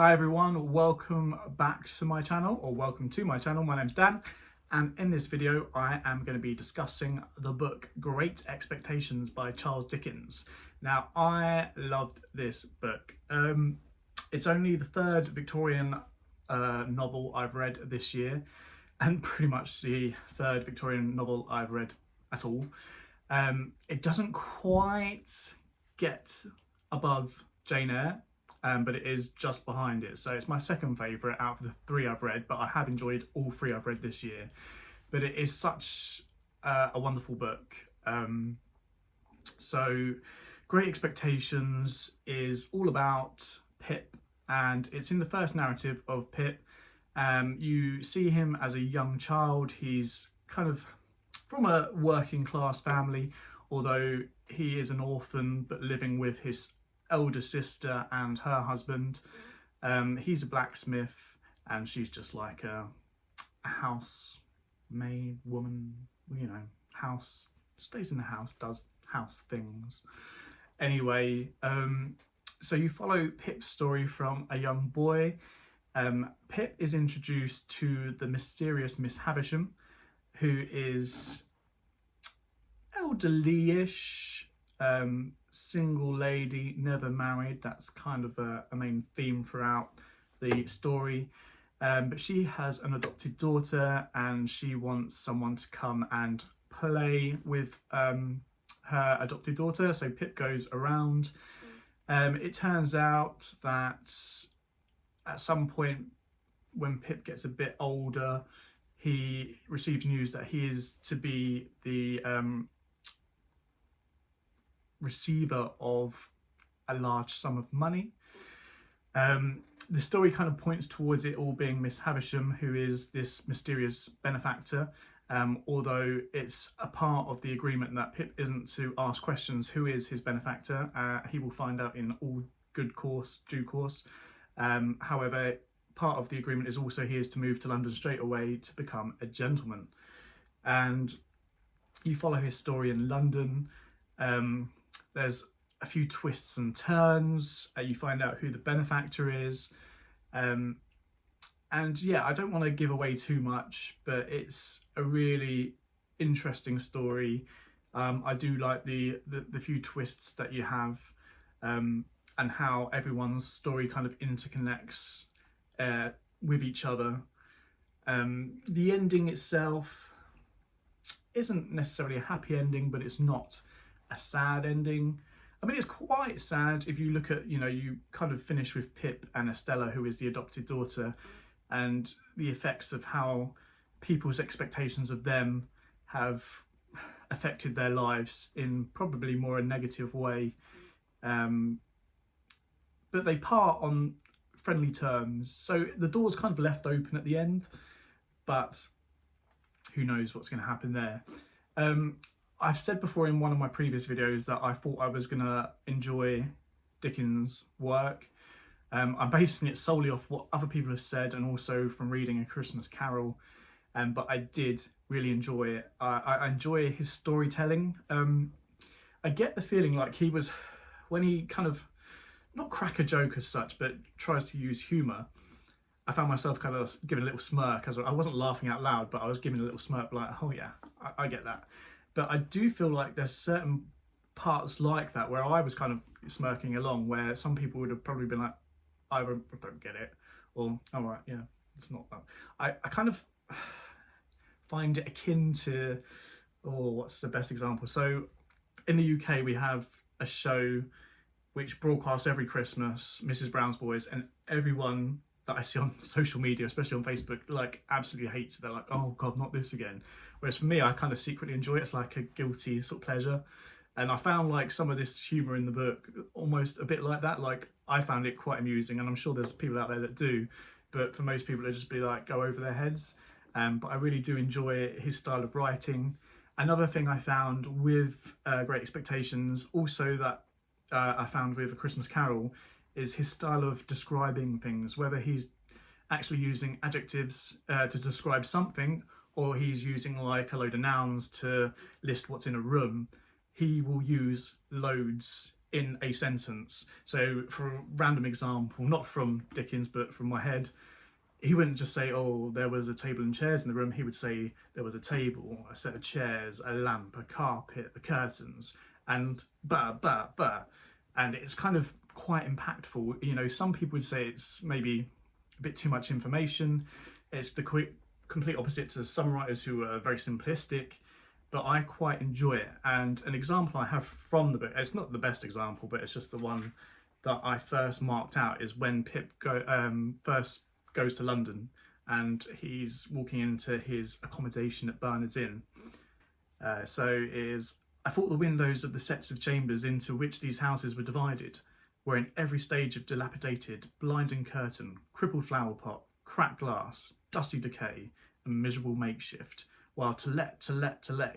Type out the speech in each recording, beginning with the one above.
Hi everyone, welcome back to my channel, or welcome to my channel. My name's Dan, and in this video I am going to be discussing the book Great Expectations by Charles Dickens. Now, I loved this book. It's only the third Victorian novel I've read this year, and pretty much the third Victorian novel I've read at all. It doesn't quite get above Jane Eyre, but it is just behind it. So it's my second favourite out of the three I've read, but I have enjoyed all three I've read this year. But it is such a wonderful book. So Great Expectations is all about Pip, and it's in the first narrative of Pip. You see him as a young child. He's kind of from a working class family, although he is an orphan but living with his elder sister and her husband. He's a blacksmith and she's just like a housemaid woman, you know, stays in the house, does house things. Anyway, so you follow Pip's story from a young boy. Pip is introduced to the mysterious Miss Havisham, who is elderly-ish, single lady, never married. That's kind of a main theme throughout the story. But she has an adopted daughter and she wants someone to come and play with her adopted daughter. So Pip goes around. It turns out that at some point when Pip gets a bit older, he receives news that he is to be the receiver of a large sum of money. The story kind of points towards it all being Miss Havisham, who is this mysterious benefactor, although it's a part of the agreement that Pip isn't to ask questions who is his benefactor. He will find out in all due course. However, part of the agreement is also he is to move to London straight away to become a gentleman. And you follow his story in London. There's a few twists and turns. You find out who the benefactor is. And yeah, I don't want to give away too much, but it's a really interesting story. I do like the few twists that you have, and how everyone's story kind of interconnects with each other. The ending itself isn't necessarily a happy ending, but it's not a sad ending. I mean, it's quite sad if you look at, you kind of finish with Pip and Estella, who is the adopted daughter, and the effects of how people's expectations of them have affected their lives in probably more a negative way. But they part on friendly terms. So the door's kind of left open at the end, but who knows what's going to happen there. I've said before in one of my previous videos that I thought I was going to enjoy Dickens' work. I'm basing it solely off what other people have said and also from reading A Christmas Carol, but I did really enjoy it. I enjoy his storytelling. I get the feeling like he was, when he kind of, not crack a joke as such, but tries to use humour, I found myself kind of giving a little smirk. I wasn't laughing out loud, but I was giving a little smirk like, oh yeah, I get that. But I do feel like there's certain parts like that where I was kind of smirking along, where some people would have probably been like, I don't get it, or all right, yeah, it's not that. I kind of find it akin to, what's the best example? So in the UK we have a show which broadcasts every Christmas, Mrs. Brown's Boys, and everyone that I see on social media, especially on Facebook, like absolutely hates it. They're like, oh God, not this again. Whereas for me, I kind of secretly enjoy it. It's like a guilty sort of pleasure. And I found like some of this humour in the book almost a bit like that. Like I found it quite amusing, and I'm sure there's people out there that do, but for most people it just be like go over their heads. But I really do enjoy his style of writing. Another thing I found with Great Expectations, also that I found with A Christmas Carol, is his style of describing things, whether he's actually using adjectives to describe something, or he's using like a load of nouns to list what's in a room. He will use loads in a sentence. So for a random example, not from Dickens but from my head, he wouldn't just say, oh, there was a table and chairs in the room. He would say there was a table, a set of chairs, a lamp, a carpet, the curtains, and bah. And it's kind of quite impactful. You know, some people would say it's maybe a bit too much information. It's the complete opposite to some writers who are very simplistic, but I quite enjoy it. And an example I have from the book, it's not the best example, but it's just the one that I first marked out, is when Pip first goes to London and he's walking into his accommodation at Bernard's Inn. I thought the windows of the sets of chambers into which these houses were divided were in every stage of dilapidated, blinding curtain, crippled flower pot, cracked glass, dusty decay, and miserable makeshift, while to let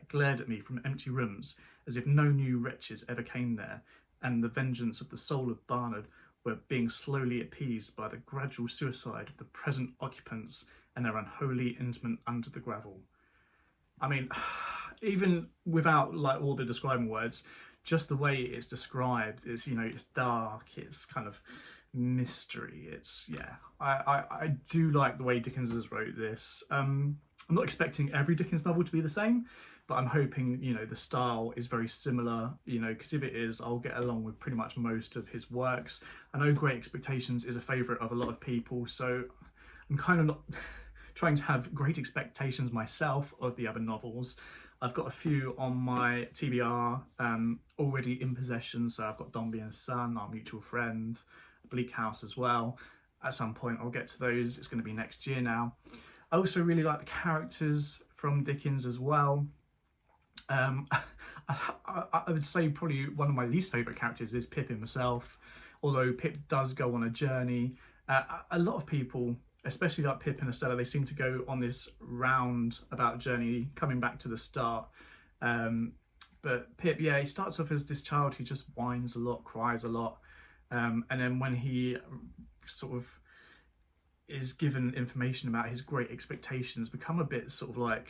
glared at me from empty rooms as if no new wretches ever came there, and the vengeance of the soul of Barnard were being slowly appeased by the gradual suicide of the present occupants and their unholy interment under the gravel. I mean, even without like all the describing words, just the way it's described is, you know, it's dark, it's kind of mystery. It's, yeah, I do like the way Dickens has wrote this. I'm not expecting every Dickens novel to be the same, but I'm hoping, you know, the style is very similar, you know, because if it is, I'll get along with pretty much most of his works. I know Great Expectations is a favourite of a lot of people, so I'm kind of not trying to have great expectations myself of the other novels. I've got a few on my TBR already in possession, so I've got Dombey and Son, Our Mutual Friend, Bleak House as well. At some point I'll get to those, it's going to be next year now. I also really like the characters from Dickens as well. I would say probably one of my least favourite characters is Pip himself, although Pip does go on a journey. A lot of people, especially like Pip and Estella, they seem to go on this roundabout journey coming back to the start. But Pip, yeah, he starts off as this child who just whines a lot, cries a lot, and then when he sort of is given information about his great expectations, become a bit sort of like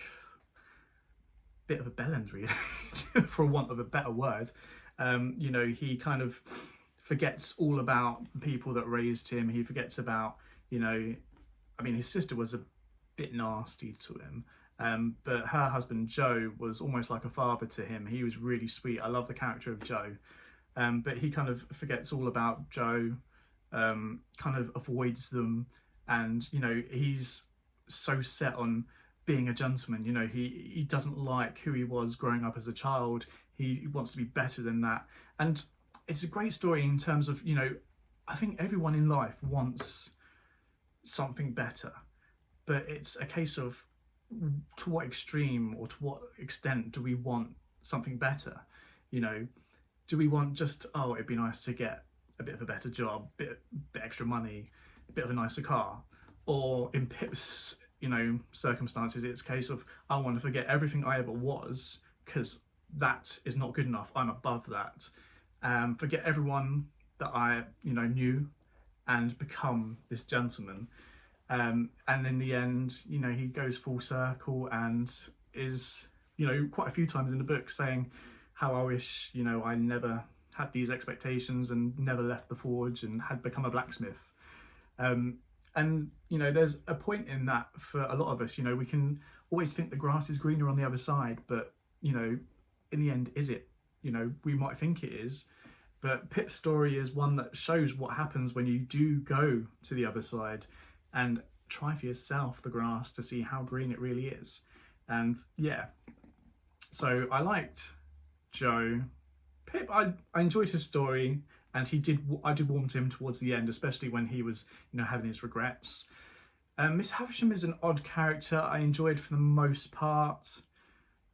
bit of a bellend, really, for want of a better word. You know, he kind of forgets all about the people that raised him. He forgets about, you know, I mean, his sister was a bit nasty to him, but her husband Joe was almost like a father to him. He was really sweet. I love the character of Joe, but he kind of forgets all about Joe, kind of avoids them, and, you know, he's so set on being a gentleman. You know, he doesn't like who he was growing up as a child. He wants to be better than that, and it's a great story in terms of, you know, I think everyone in life wants something better, but it's a case of to what extreme or to what extent do we want something better. You know, do we want just, oh, it'd be nice to get a bit of a better job, bit extra money, a bit of a nicer car? Or in Pip's, you know, circumstances, it's a case of, I want to forget everything I ever was, because that is not good enough. I'm above that. Forget everyone that I, you know, knew, and become this gentleman. And in the end, you know, he goes full circle and is, you know, quite a few times in the book saying how I wish, you know, I never had these expectations and never left the forge and had become a blacksmith. And, you know, there's a point in that for a lot of us. You know, we can always think the grass is greener on the other side, but, you know, in the end, is it? You know, we might think it is, but Pip's story is one that shows what happens when you do go to the other side and try for yourself the grass to see how green it really is. And yeah, so I liked Joe. Pip, I enjoyed his story, and I did warm to him towards the end, especially when he was, you know, having his regrets. Miss Havisham is an odd character. I enjoyed for the most part.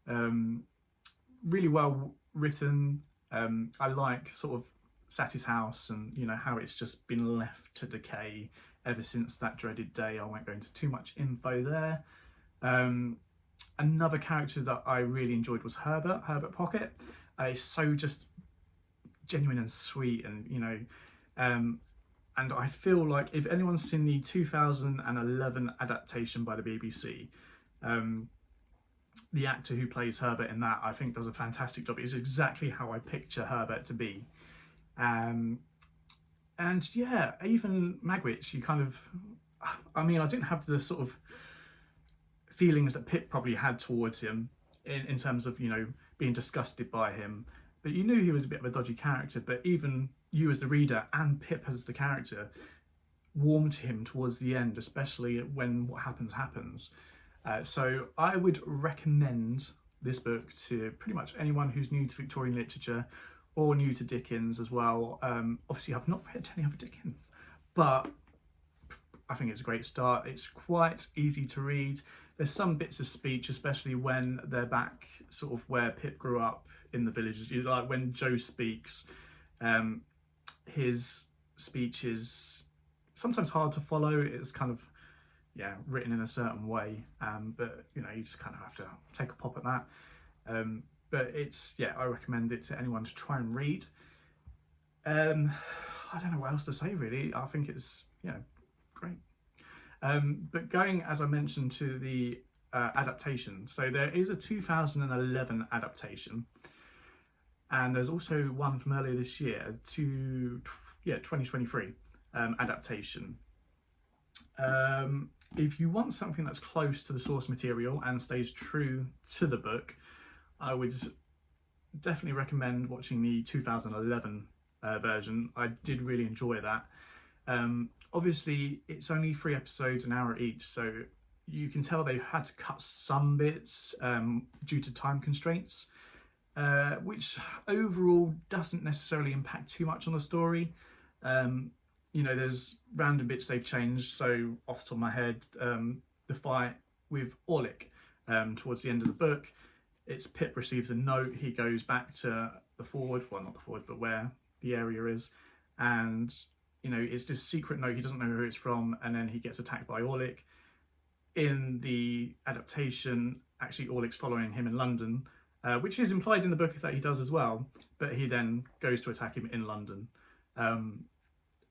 Really well written. I like sort of Sattie's house, and, you know, how it's just been left to decay ever since that dreaded day. I won't go into too much info there. Another character that I really enjoyed was Herbert Pocket. He's so just genuine and sweet, and, you know, and I feel like if anyone's seen the 2011 adaptation by the BBC, the actor who plays Herbert in that, I think, does a fantastic job. It's exactly how I picture Herbert to be. And yeah, even Magwitch, you kind of, I mean, I didn't have the sort of feelings that Pip probably had towards him in terms of, you know, being disgusted by him. But you knew he was a bit of a dodgy character, but even you as the reader and Pip as the character warmed to him towards the end, especially when what happens. So I would recommend this book to pretty much anyone who's new to Victorian literature or new to Dickens as well. Obviously, I've not read any other Dickens, but I think it's a great start. It's quite easy to read. There's some bits of speech, especially when they're back sort of where Pip grew up in the villages. Like when Joe speaks, his speech is sometimes hard to follow. It's kind of, yeah, written in a certain way, but you know, you just kind of have to take a pop at that. But it's, yeah, I recommend it to anyone to try and read. I don't know what else to say really. I think it's, yeah, great. But going, as I mentioned, to the adaptation. So there is a 2011 adaptation, and there's also one from earlier this year, 2023 adaptation. If you want something that's close to the source material and stays true to the book, I would definitely recommend watching the 2011 version. I did really enjoy that. Obviously, it's only 3 episodes, an hour each, so you can tell they've had to cut some bits due to time constraints, which overall doesn't necessarily impact too much on the story. You know, there's random bits they've changed. So off the top of my head, the fight with Orlick towards the end of the book, it's Pip receives a note. He goes back to the forward, well, not the forward, but where the area is, and you know, it's this secret note. He doesn't know who it's from, and then he gets attacked by Orlick. In the adaptation, actually Orlick's following him in London, which is implied in the book that he does as well, but he then goes to attack him in London.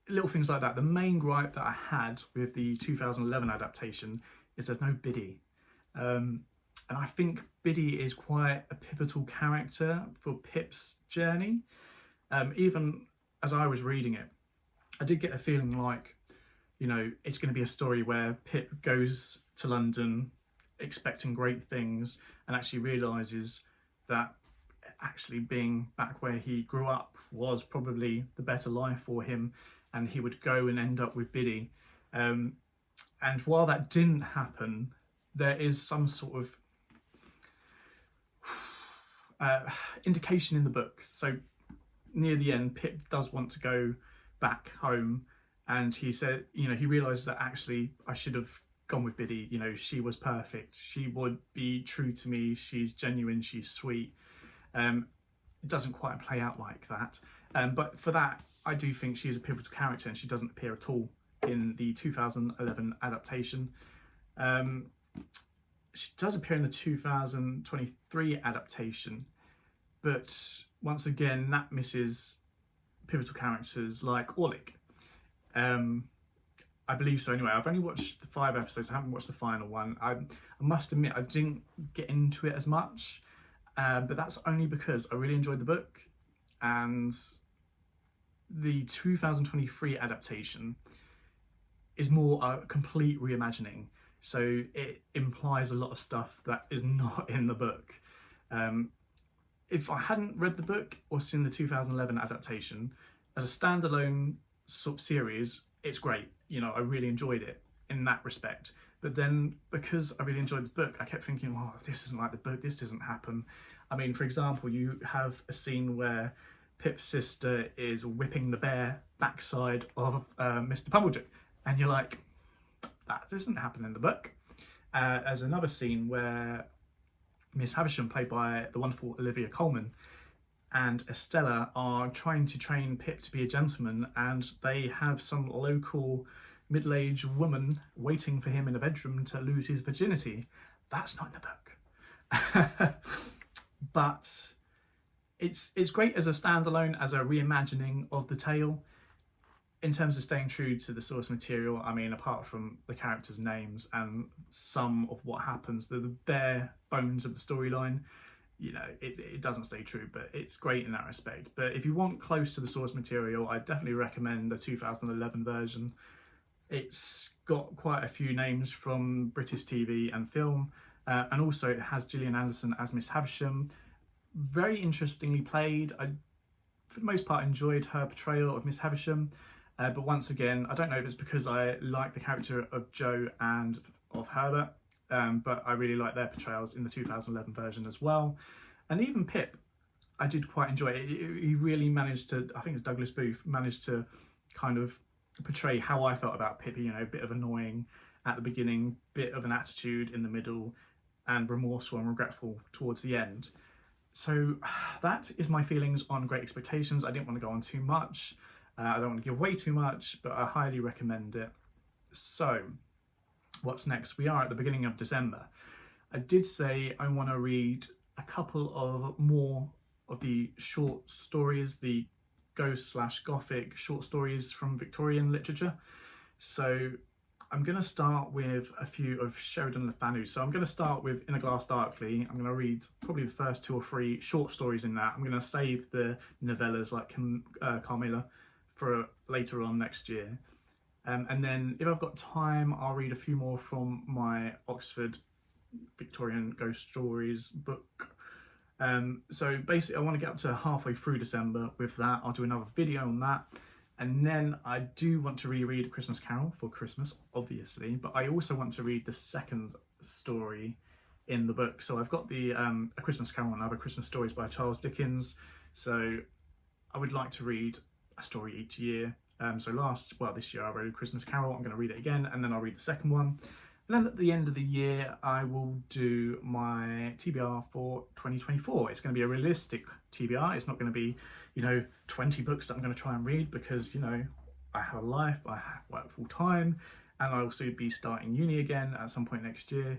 Little things like that. The main gripe that I had with the 2011 adaptation is there's no Biddy. And I think Biddy is quite a pivotal character for Pip's journey. Even as I was reading it, I did get a feeling like, you know, it's going to be a story where Pip goes to London expecting great things and actually realises that actually being back where he grew up was probably the better life for him, and he would go and end up with Biddy. And while that didn't happen, there is some sort of indication in the book. So near the end, Pip does want to go back home, and he said, you know, he realises that actually I should have gone with Biddy. You know, she was perfect. She would be true to me. She's genuine. She's sweet. It doesn't quite play out like that. But for that, I do think she's a pivotal character, and she doesn't appear at all in the 2011 adaptation. She does appear in the 2023 adaptation, but once again, that misses pivotal characters like Orlick. I believe so anyway. I've only watched the 5 episodes. I haven't watched the final one. I must admit I didn't get into it as much, but that's only because I really enjoyed the book, and the 2023 adaptation is more a complete reimagining. So it implies a lot of stuff that is not in the book. If I hadn't read the book or seen the 2011 adaptation, as a standalone sort of series, it's great. You know, I really enjoyed it in that respect. But then because I really enjoyed the book, I kept thinking, well, this isn't like the book, this doesn't happen. I mean, for example, you have a scene where Pip's sister is whipping the bare backside of Mr. Pumblechook, and you're like, that doesn't happen in the book. There's another scene where Miss Havisham, played by the wonderful Olivia Colman, and Estella are trying to train Pip to be a gentleman, and they have some local middle-aged woman waiting for him in a bedroom to lose his virginity. That's not in the book. But it's great as a standalone, as a reimagining of the tale. In terms of staying true to the source material, I mean, apart from the characters' names and some of what happens, the bare bones of the storyline, you know, it doesn't stay true, but it's great in that respect. But if you want close to the source material, I definitely recommend the 2011 version. It's got quite a few names from British TV and film, and also it has Gillian Anderson as Miss Havisham. Very interestingly played. I, for the most part, enjoyed her portrayal of Miss Havisham, but once again, I don't know if it's because I like the character of Jo and of Herbert, but I really like their portrayals in the 2011 version as well. And even Pip, I did quite enjoy it. He really managed to, I think it's Douglas Booth, managed to kind of portray how I felt about Pip, you know, a bit of annoying at the beginning, bit of an attitude in the middle, and remorseful and regretful towards the end. So that is my feelings on Great Expectations. I didn't want to go on too much. I don't want to give away too much, but I highly recommend it. So what's next? We are at the beginning of December. I did say I want to read a couple of more of the short stories, the ghost/gothic short stories from Victorian literature. So I'm going to start with a few of Sheridan Le Fanu. So I'm going to start with In a Glass Darkly. I'm going to read probably the first 2 or 3 short stories in that. I'm going to save the novellas like Carmilla for later on next year. And then if I've got time, I'll read a few more from my Oxford Victorian Ghost Stories book. So basically I want to get up to halfway through December with that. I'll do another video on that. And then I do want to reread A Christmas Carol for Christmas, obviously, but I also want to read the second story in the book. So I've got the A Christmas Carol and Other Christmas Stories by Charles Dickens. So I would like to read a story each year. This year I read A Christmas Carol. I'm going to read it again, and then I'll read the second one. And then at the end of the year, I will do my TBR for 2024. It's going to be a realistic TBR. It's not going to be, 20 books that I'm going to try and read because, I have a life, I work full time, and I'll also be starting uni again at some point next year.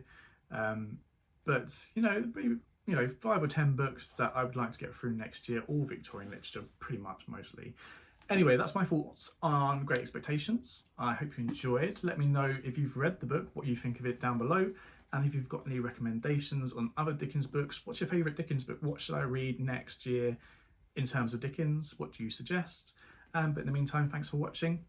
But 5 or 10 books that I would like to get through next year, all Victorian literature, pretty much mostly. Anyway, that's my thoughts on Great Expectations. I hope you enjoyed. Let me know if you've read the book, what you think of it down below. And if you've got any recommendations on other Dickens books, what's your favourite Dickens book? What should I read next year in terms of Dickens? What do you suggest? But in the meantime, thanks for watching.